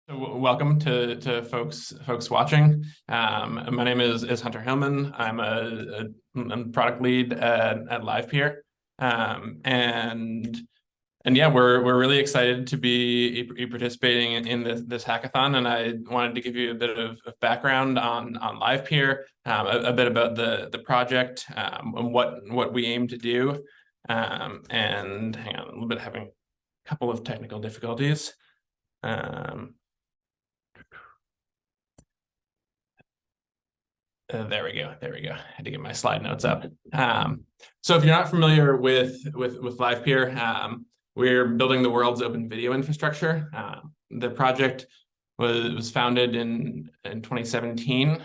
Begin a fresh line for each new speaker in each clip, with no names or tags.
So welcome to folks watching. My name is Hunter Hillman. I'm a product lead at Livepeer, and yeah, we're really excited to be participating in this hackathon. And I wanted to give you a bit of background on Livepeer, a bit about the project, and what we aim to do. And hang on a little bit, having a couple of technical difficulties. There we go. I had to get my slide notes up. So if you're not familiar with Livepeer, we're building the world's open video infrastructure. The project was founded in 2017,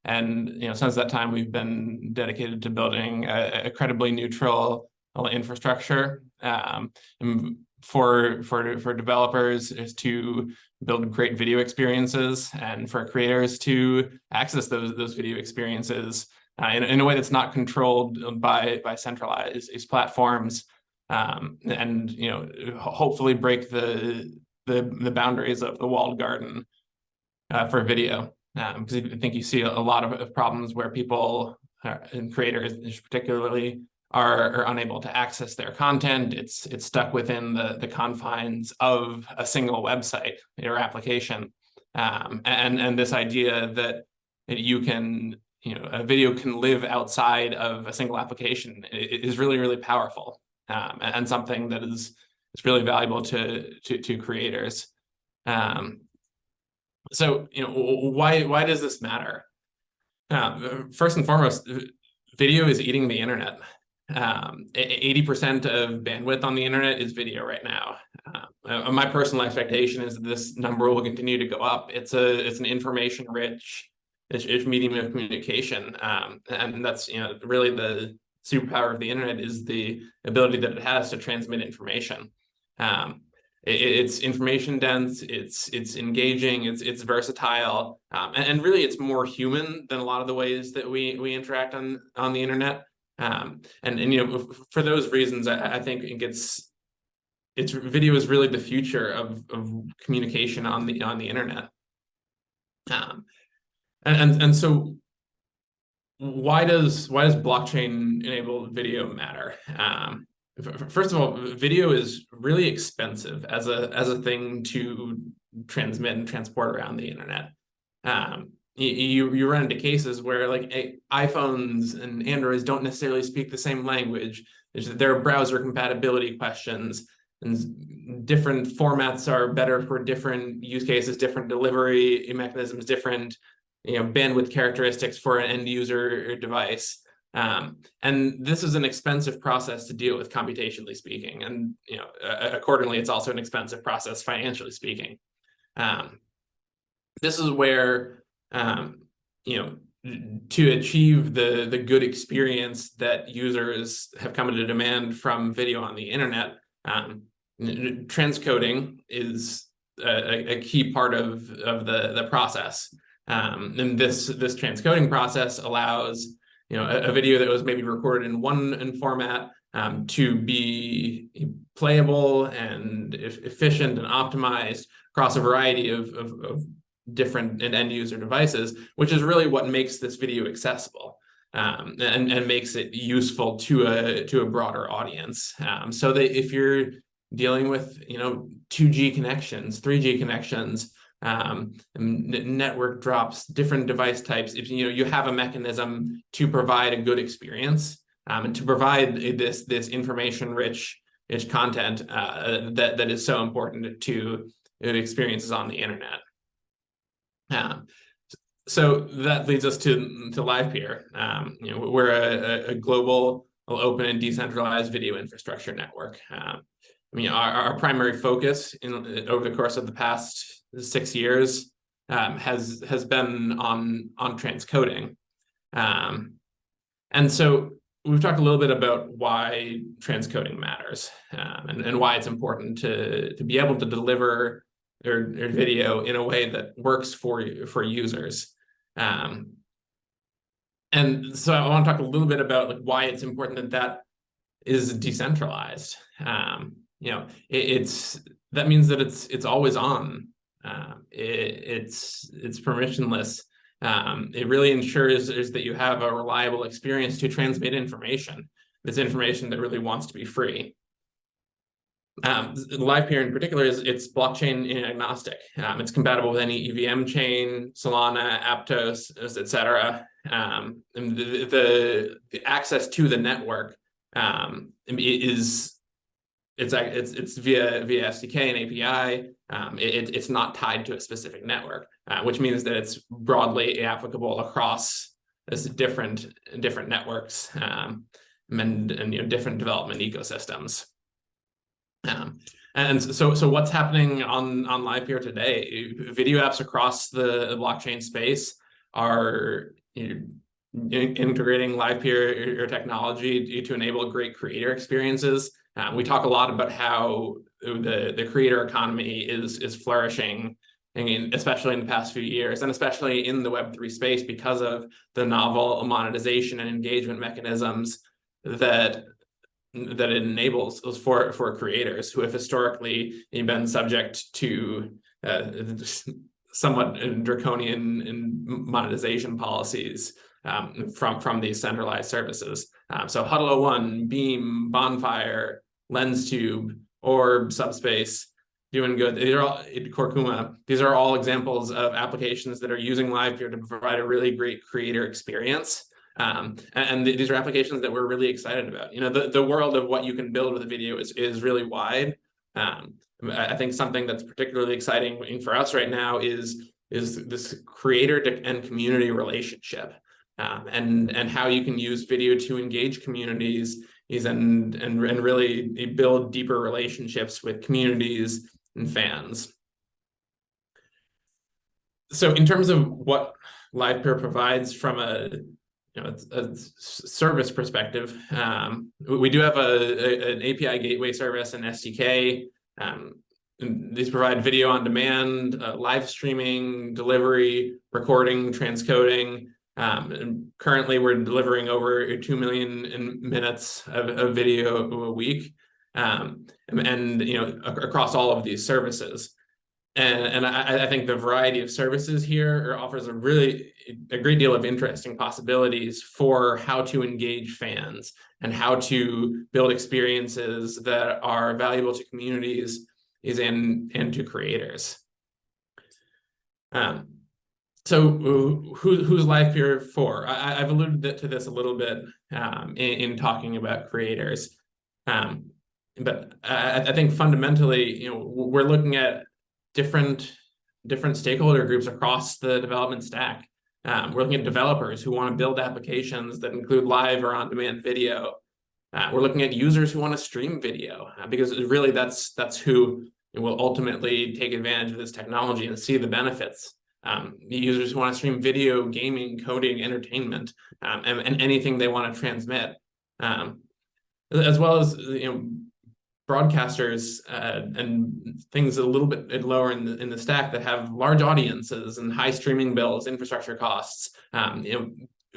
and since that time we've been dedicated to building a credibly neutral infrastructure for developers is to build great video experiences, and for creators to access those video experiences in a way that's not controlled by centralized platforms, and hopefully break the boundaries of the walled garden for video, because I think you see a lot of problems where people and creators particularly are unable to access their content. It's stuck within the confines of a single website or application, and this idea that you can a video can live outside of a single application is really powerful, and something that is really valuable to creators. So why does this matter? First and foremost, video is eating the internet. 80% of bandwidth on the internet is video right now. My personal expectation is that this number will continue to go up. It's an information-rich medium of communication, and that's really the superpower of the internet is the ability that it has to transmit information. It's information dense, it's engaging, it's versatile, and really it's more human than a lot of the ways that we interact on the internet. And for those reasons, I think video is really the future of communication on the internet. And so why does blockchain enabled video matter? First of all, video is really expensive as a thing to transmit and transport around the internet. You run into cases where iPhones and Androids don't necessarily speak the same language. There are browser compatibility questions, and different formats are better for different use cases, different delivery mechanisms, different bandwidth characteristics for an end user device. And this is an expensive process to deal with, computationally speaking, and accordingly, it's also an expensive process financially speaking. This is where to achieve the good experience that users have come to demand from video on the internet, transcoding is a key part of the process. And this transcoding process allows a video that was maybe recorded in one format to be playable and efficient and optimized across a variety of different end user devices, which is really what makes this video accessible, and makes it useful to a broader audience. So that if you're dealing with 2G connections, 3G connections, network drops, different device types, if you have a mechanism to provide a good experience, and to provide this information-rich content that is so important to experiences on the internet. So that leads us to Livepeer. We're a global, open, and decentralized video infrastructure network. Our primary focus over the course of the past 6 years has been on transcoding, and so we've talked a little bit about why transcoding matters, and why it's important to be able to deliver or video in a way that works for users. And so I want to talk a little bit about why it's important that is decentralized. That means that it's always on. It's permissionless. It really ensures that you have a reliable experience to transmit information. This information that really wants to be free. Livepeer in particular it's blockchain agnostic. It's compatible with any EVM chain, Solana, Aptos, etc. And the access to the network is it's via SDK and API. It's not tied to a specific network, which means that it's broadly applicable across this different networks and different development ecosystems. And so what's happening on Livepeer today? Video apps across the blockchain space are integrating Livepeer technology to enable great creator experiences. We talk a lot about how the creator economy is flourishing, I mean, especially in the past few years, and especially in the Web3 space because of the novel monetization and engagement mechanisms that it enables for creators who have historically been subject to somewhat draconian monetization policies from these centralized services. So Huddle01, Beam, Bonfire, LensTube, Orb, Subspace, Doing Good, these are all Corkuma. These are all examples of applications that are using Livepeer to provide a really great creator experience. And these are applications that we're really excited about. The world of what you can build with a video is really wide. I think something that's particularly exciting for us right now is this creator and community relationship, and how you can use video to engage communities and really build deeper relationships with communities and fans. So in terms of what Livepeer provides from a service perspective, we do have an API gateway service and SDK. These provide video on demand, live streaming, delivery, recording, transcoding. And currently, we're delivering over 2 million minutes of video a week, and across all of these services. And I think the variety of services here offers a great deal of interesting possibilities for how to engage fans and how to build experiences that are valuable to communities and to creators. So who's Livepeer for? I've alluded to this a little bit in talking about creators, but I think fundamentally, we're looking at different stakeholder groups across the development stack. We're looking at developers who want to build applications that include live or on-demand video. We're looking at users who want to stream video, because really that's who will ultimately take advantage of this technology and see the benefits. The users who want to stream video, gaming, coding, entertainment, and anything they want to transmit, as well as broadcasters and things a little bit lower in the stack that have large audiences and high streaming bills, infrastructure costs.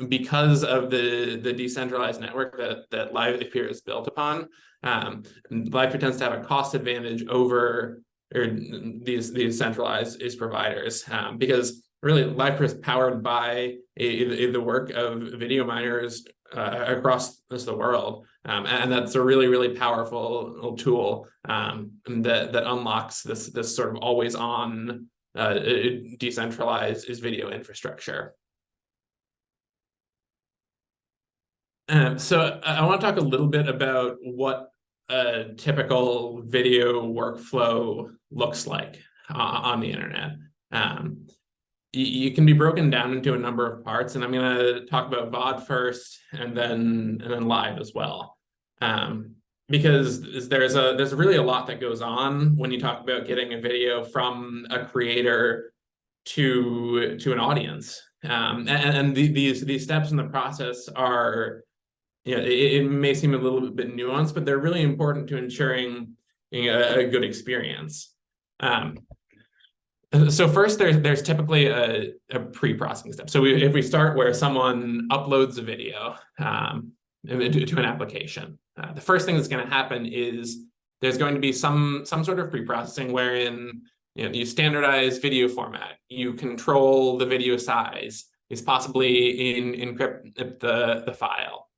Because of the decentralized network that Livepeer is built upon, Livepeer tends to have a cost advantage over these centralized providers, because really Livepeer is powered by the work of video miners across the world, and that's a really powerful tool that unlocks this sort of always on decentralized video infrastructure. So I want to talk a little bit about what a typical video workflow looks like on the internet. You can be broken down into a number of parts, and I'm going to talk about VOD first, and then live as well, because there's really a lot that goes on when you talk about getting a video from a creator to an audience, and these steps in the process are, it may seem a little bit nuanced, but they're really important to ensuring a good experience. So first, there's typically a pre-processing step. So if we start where someone uploads a video to an application, the first thing that's going to happen is there's going to be some sort of pre-processing wherein you standardize video format, you control the video size, is possibly encrypt the file.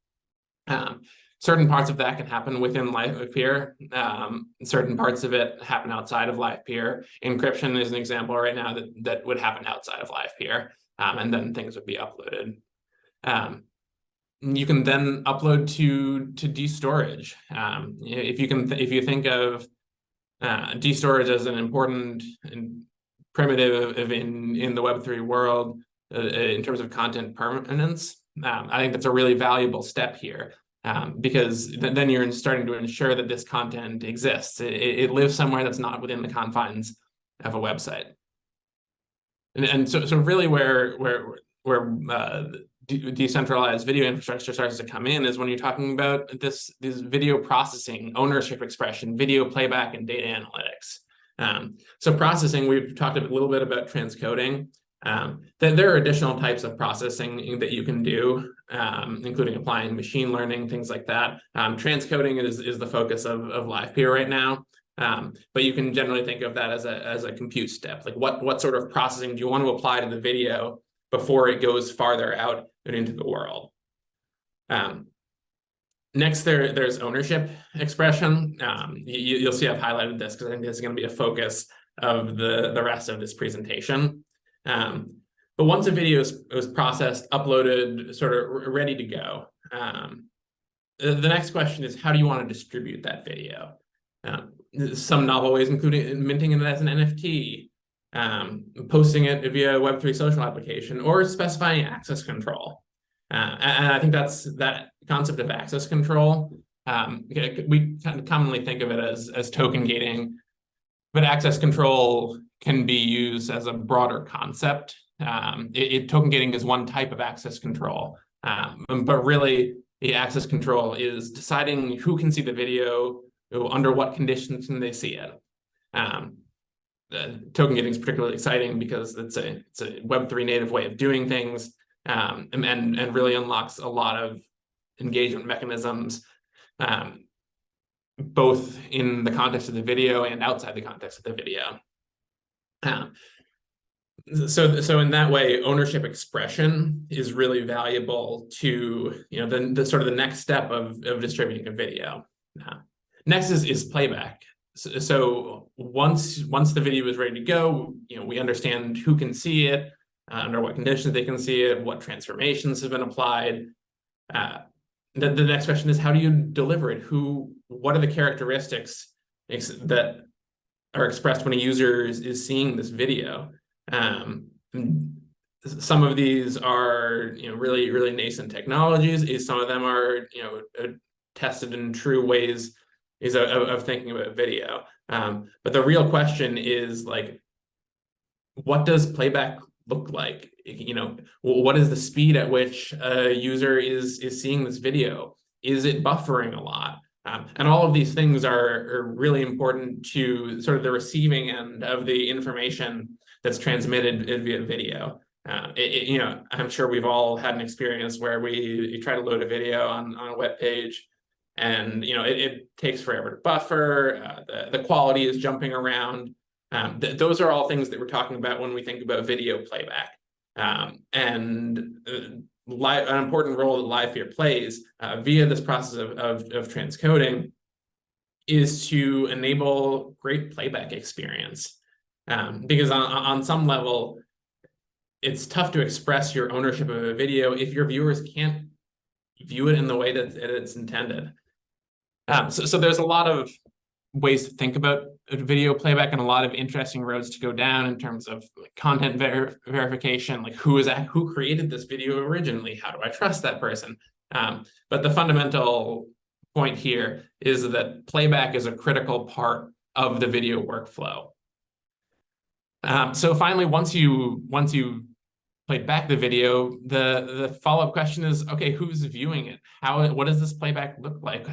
Certain parts of that can happen within Livepeer. Certain parts of it happen outside of Livepeer. Encryption is an example right now that would happen outside of Livepeer, and then things would be uploaded. You can then upload to dstorage. If you think of dstorage as an important primitive in the Web3 world in terms of content permanence, I think that's a really valuable step here. Because then you're starting to ensure that this content exists. It lives somewhere that's not within the confines of a website. And so really where decentralized video infrastructure starts to come in is when you're talking about this video processing, ownership expression, video playback, and data analytics. So processing, we've talked a little bit about transcoding. There are additional types of processing that you can do, including applying machine learning, things like that. Transcoding is the focus of Livepeer right now. But you can generally think of that as a compute step. Like what sort of processing do you want to apply to the video before it goes farther out and into the world? Next, there's ownership expression. You'll see I've highlighted this because I think this is going to be a focus of the rest of this presentation. But once a video is processed, uploaded, sort of ready to go, the next question is, how do you want to distribute that video? Some novel ways, including minting it as an NFT, posting it via a Web3 social application, or specifying access control. And I think that concept of access control, we kind of commonly think of it as token gating, but access control can be used as a broader concept. Token gating is one type of access control, but really the access control is deciding who can see the video, under what conditions can they see it. Token gating is particularly exciting because it's a Web3 native way of doing things, and really unlocks a lot of engagement mechanisms, both in the context of the video and outside the context of the video. So in that way, ownership expression is really valuable to the sort of the next step of distributing a video. Next is playback. So once the video is ready to go, we understand who can see it, under what conditions they can see it, what transformations have been applied. The next question is, how do you deliver it? What are the characteristics that are expressed when a user is seeing this video? Some of these are really, really nascent technologies. Some of them are tested in true ways of thinking about video. But the real question is, like, what does playback look like? What is the speed at which a user is seeing this video? Is it buffering a lot? And all of these things are really important to sort of the receiving end of the information that's transmitted via video. I'm sure we've all had an experience where you try to load a video on a web page, and it takes forever to buffer. The quality is jumping around. Those are all things that we're talking about when we think about video playback. And an important role that Livepeer plays via this process of transcoding is to enable great playback experience. Because on some level, it's tough to express your ownership of a video if your viewers can't view it in the way that it's intended. So there's a lot of ways to think about video playback and a lot of interesting roads to go down in terms of content verification, like who created this video originally? How do I trust that person? But the fundamental point here is that playback is a critical part of the video workflow. So finally, once you played back the video, the follow-up question is, okay, who's viewing it? What does this playback look like?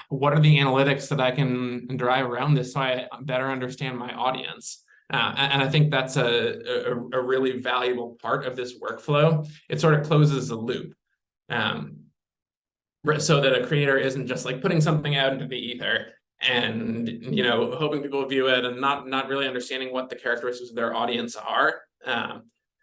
What are the analytics that I can derive around this so I better understand my audience? And I think that's a really valuable part of this workflow. It sort of closes the loop, so that a creator isn't just like putting something out into the ether and hoping people view it and not really understanding what the characteristics of their audience are.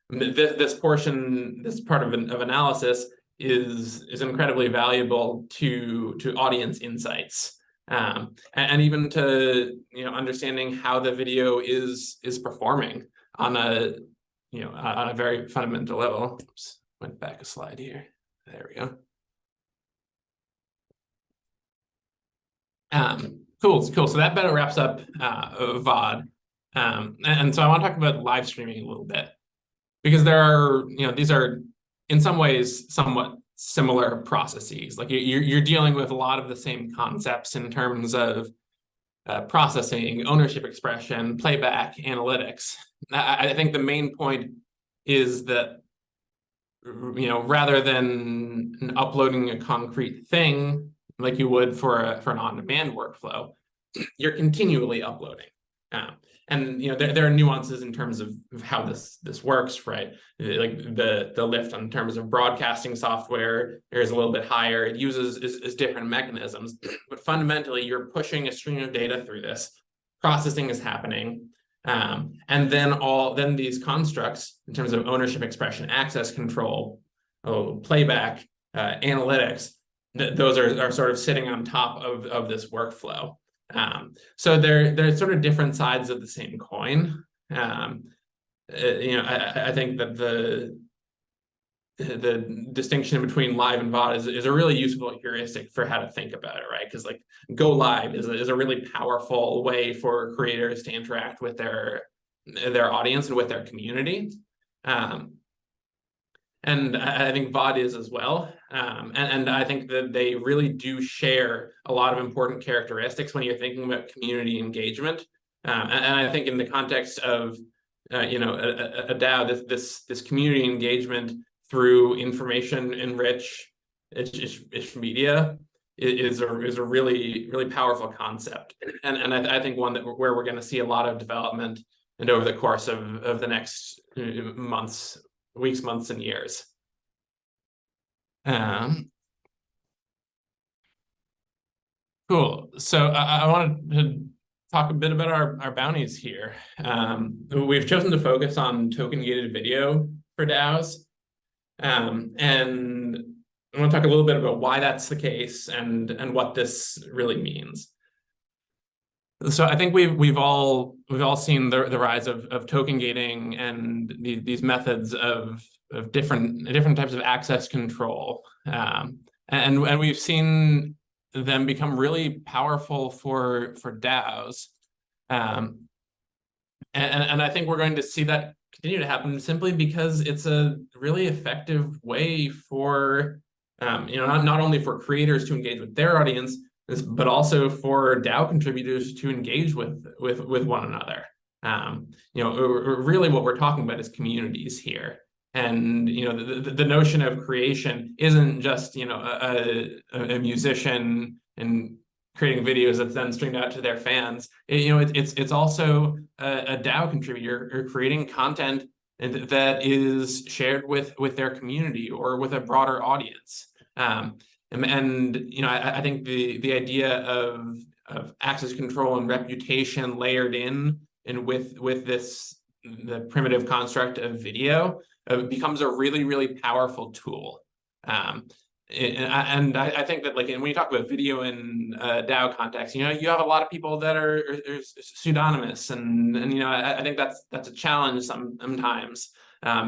This part of analysis is incredibly valuable to audience insights, and even to understanding how the video is performing on a very fundamental level. Oops, went back a slide here. There we go. Cool. So that better wraps up VOD. And so I want to talk about live streaming a little bit, because there are, these are in some ways somewhat similar processes. Like you're dealing with a lot of the same concepts in terms of processing, ownership expression, playback, analytics. I think the main point is that, rather than uploading a concrete thing like you would for an on-demand workflow, you're continually uploading. And there are nuances in terms of how this works, right? Like the lift in terms of broadcasting software is a little bit higher. It uses is different mechanisms, but fundamentally you're pushing a stream of data through this. Processing is happening, and then these constructs in terms of ownership, expression, access control, playback, analytics. Those are sort of sitting on top of this workflow. So they're sort of different sides of the same coin. I think that the distinction between live and VOD is a really useful heuristic for how to think about it, right? Because like go live is a really powerful way for creators to interact with their audience and with their community. And I think VOD is as well. And I think that they really do share a lot of important characteristics when you're thinking about community engagement. And I think in the context of a DAO, this community engagement through information-enriched media is a really, really powerful concept. And I think one where we're going to see a lot of development and over the course of the next weeks, months, and years. Cool. So I wanted to talk a bit about our bounties here. We've chosen to focus on token-gated video for DAOs. And I want to talk a little bit about why that's the case and what this really means. So I think we've all seen the rise of token gating and these methods of different types of access control, and we've seen them become really powerful for DAOs, and I think we're going to see that continue to happen simply because it's a really effective way for not only for creators to engage with their audience, but also for DAO contributors to engage with one another. Really what we're talking about is communities here. And the notion of creation isn't just a musician and creating videos that's then streamed out to their fans. It's also a DAO contributor or creating content that is shared with their community or with a broader audience. I think the idea of access control and reputation layered in and with the primitive construct of video becomes a really, really powerful tool. And I think that when you talk about video in DAO context, you have a lot of people that are pseudonymous, and I think that's a challenge sometimes,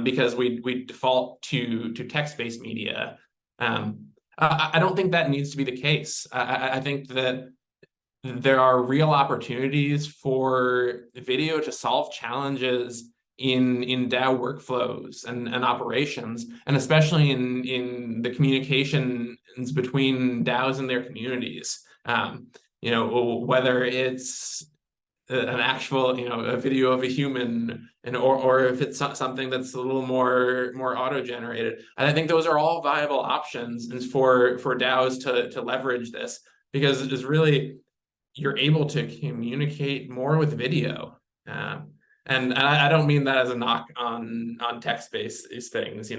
because we default to text-based media. I don't think that needs to be the case. I think that there are real opportunities for video to solve challenges in DAO workflows and operations, and especially in the communications between DAOs and their communities. Whether it's an actual, a video of a human, or if it's something that's a little more auto-generated. And I think those are all viable options for DAOs to leverage this, because it's really, you're able to communicate more with video. And I don't mean that as a knock on text-based things.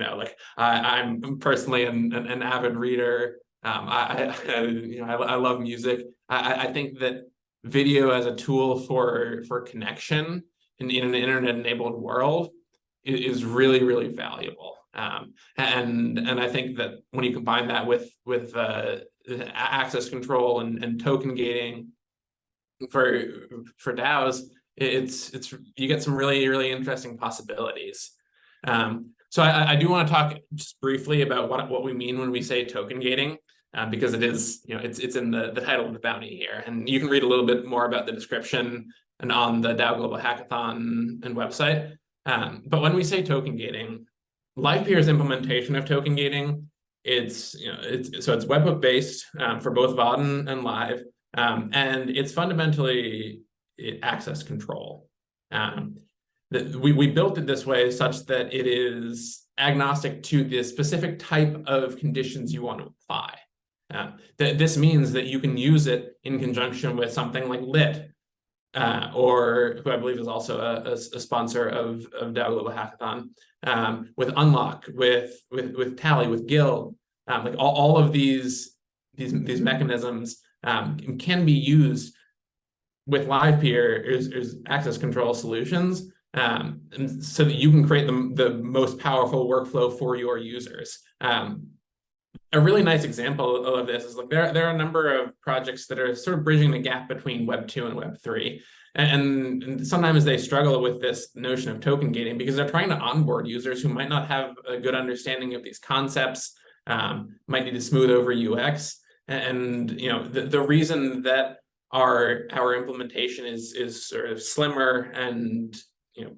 I'm personally an avid reader. I love music. I think that video as a tool for connection in an internet-enabled world is really, really valuable. And I think that when you combine that with access control and token gating for DAOs, it's you get some really, really interesting possibilities. So I do want to talk just briefly about what we mean when we say token gating, because it is, it's in the title of the bounty here, and you can read a little bit more about the description and on the DAO Global Hackathon and website. But when we say token gating, Livepeer's implementation of token gating, it's webhook based for both VOD and live, and it's fundamentally access control. We built it this way such that it is agnostic to the specific type of conditions you want to apply. This means that you can use it in conjunction with something like Lit, or who I believe is also a sponsor of DAO Global Hackathon, with Unlock, with Tally, with Guild, like all of these mechanisms can be used with Livepeer is access control solutions, and so that you can create the most powerful workflow for your users. A really nice example of this is, like, there are a number of projects that are sort of bridging the gap between Web 2 and Web 3. And sometimes they struggle with this notion of token gating because they're trying to onboard users who might not have a good understanding of these concepts, might need to smooth over UX. And the reason that our implementation is sort of slimmer and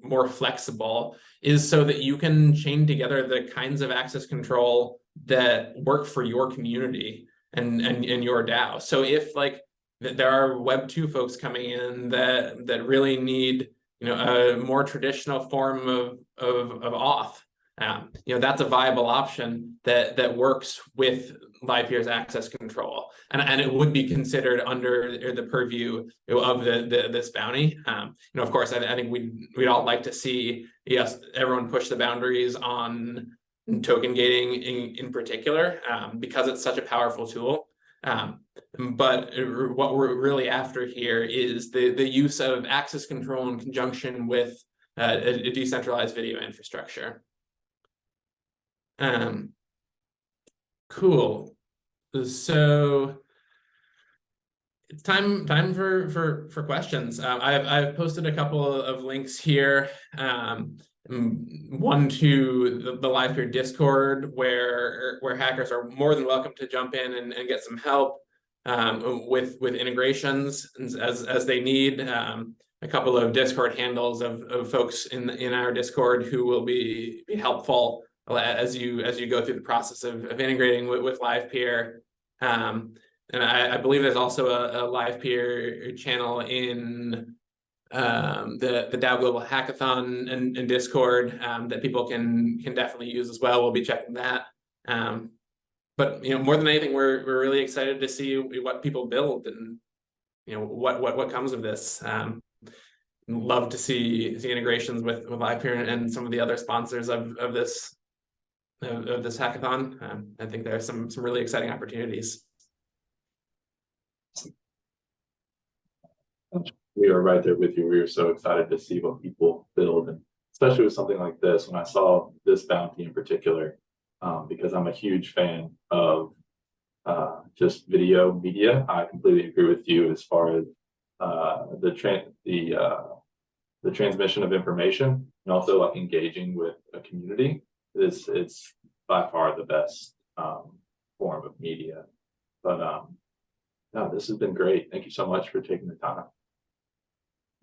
more flexible is so that you can chain together the kinds of access control that work for your community and your DAO. So if, like, there are Web 2 folks coming in that really need a more traditional form of auth, that's a viable option that works with Livepeer's access control, and it would be considered under the purview of this bounty. Of course, I think we'd all like to see everyone push the boundaries on token gating in particular, because it's such a powerful tool. But what we're really after here is the use of access control in conjunction with a decentralized video infrastructure. Cool. So it's time for questions. I've posted a couple of links here. One to the Livepeer Discord, where hackers are more than welcome to jump in and get some help with integrations as they need. A couple of Discord handles of folks in our Discord who will be helpful as you go through the process of integrating with Livepeer. And I believe there's also a Livepeer channel in the DAO Global Hackathon and Discord that people can definitely use as well. We'll be checking that. But more than anything, we're really excited to see what people build and what comes of this. Love to see integrations with Livepeer and some of the other sponsors of this hackathon. I think there are some really exciting opportunities.
We are right there with you. We are so excited to see what people build, and especially with something like this. When I saw this bounty in particular, because I'm a huge fan of just video media, I completely agree with you as far as the transmission of information, and also like engaging with a community. It's by far the best form of media. But no, this has been great. Thank you so much for taking the time.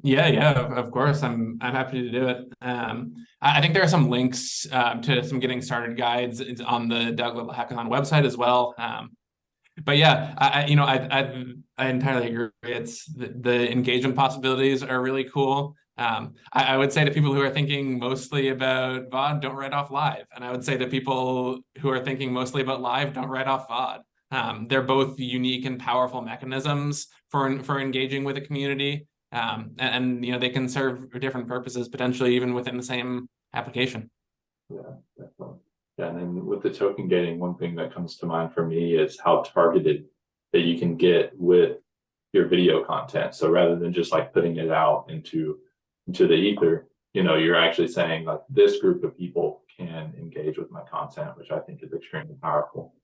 Yeah, of course. I'm happy to do it. I think there are some links to some getting started guides on the DAO Global Hackathon website as well. But yeah, I entirely agree. It's the engagement possibilities are really cool. I would say to people who are thinking mostly about VOD, don't write off live. And I would say to people who are thinking mostly about live, don't write off VOD. They're both unique and powerful mechanisms for engaging with a community. And they can serve different purposes, potentially even within the same application.
Yeah, definitely. Yeah, and then with the token gating, one thing that comes to mind for me is how targeted that you can get with your video content. So rather than just like putting it out into the ether, you know, you're actually saying like this group of people can engage with my content, which I think is extremely powerful.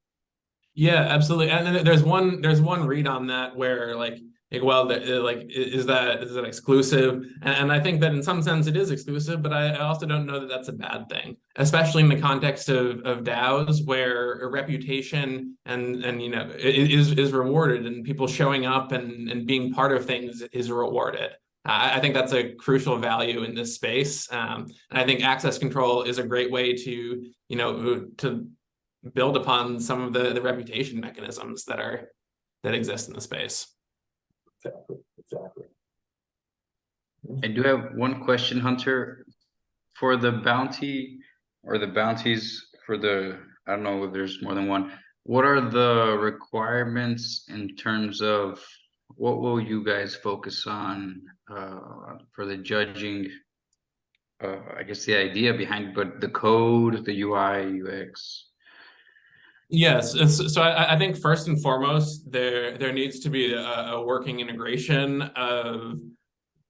Yeah, absolutely. And then there's one read on that where like well, like is that exclusive? And I think that in some sense it is exclusive, but I also don't know that that's a bad thing, especially in the context of DAOs where a reputation and you know is rewarded, and people showing up and being part of things is rewarded. I think that's a crucial value in this space. And I think access control is a great way to, you know, to build upon some of the reputation mechanisms that exist in the space.
Exactly.
I do have one question, Hunter. For the bounty or the bounties for the, I don't know if there's more than one, what are the requirements in terms of what will you guys focus on for the judging? I guess the idea behind, but the code, the UI, UX.
Yes, so I think first and foremost there needs to be a working integration of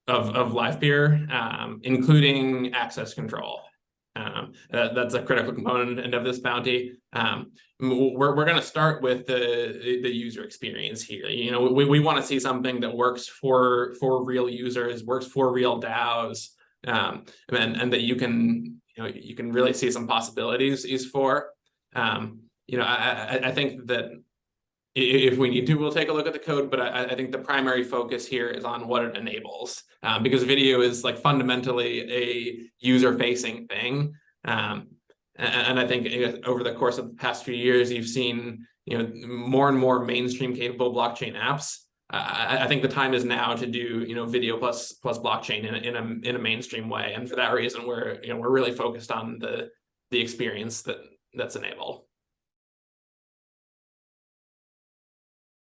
Livepeer, including access control. That's a critical component of this bounty. We're going to start with the user experience here. You know, we want to see something that works for real users, works for real DAOs, and that you can really see some possibilities for. You know, I think that if we need to, we'll take a look at the code, but I think the primary focus here is on what it enables, because video is like fundamentally a user-facing thing. And I think over the course of the past few years, you've seen, you know, more and more mainstream capable blockchain apps. I think the time is now to do, you know, video plus blockchain in a mainstream way, and for that reason, we're really focused on the experience that's enabled.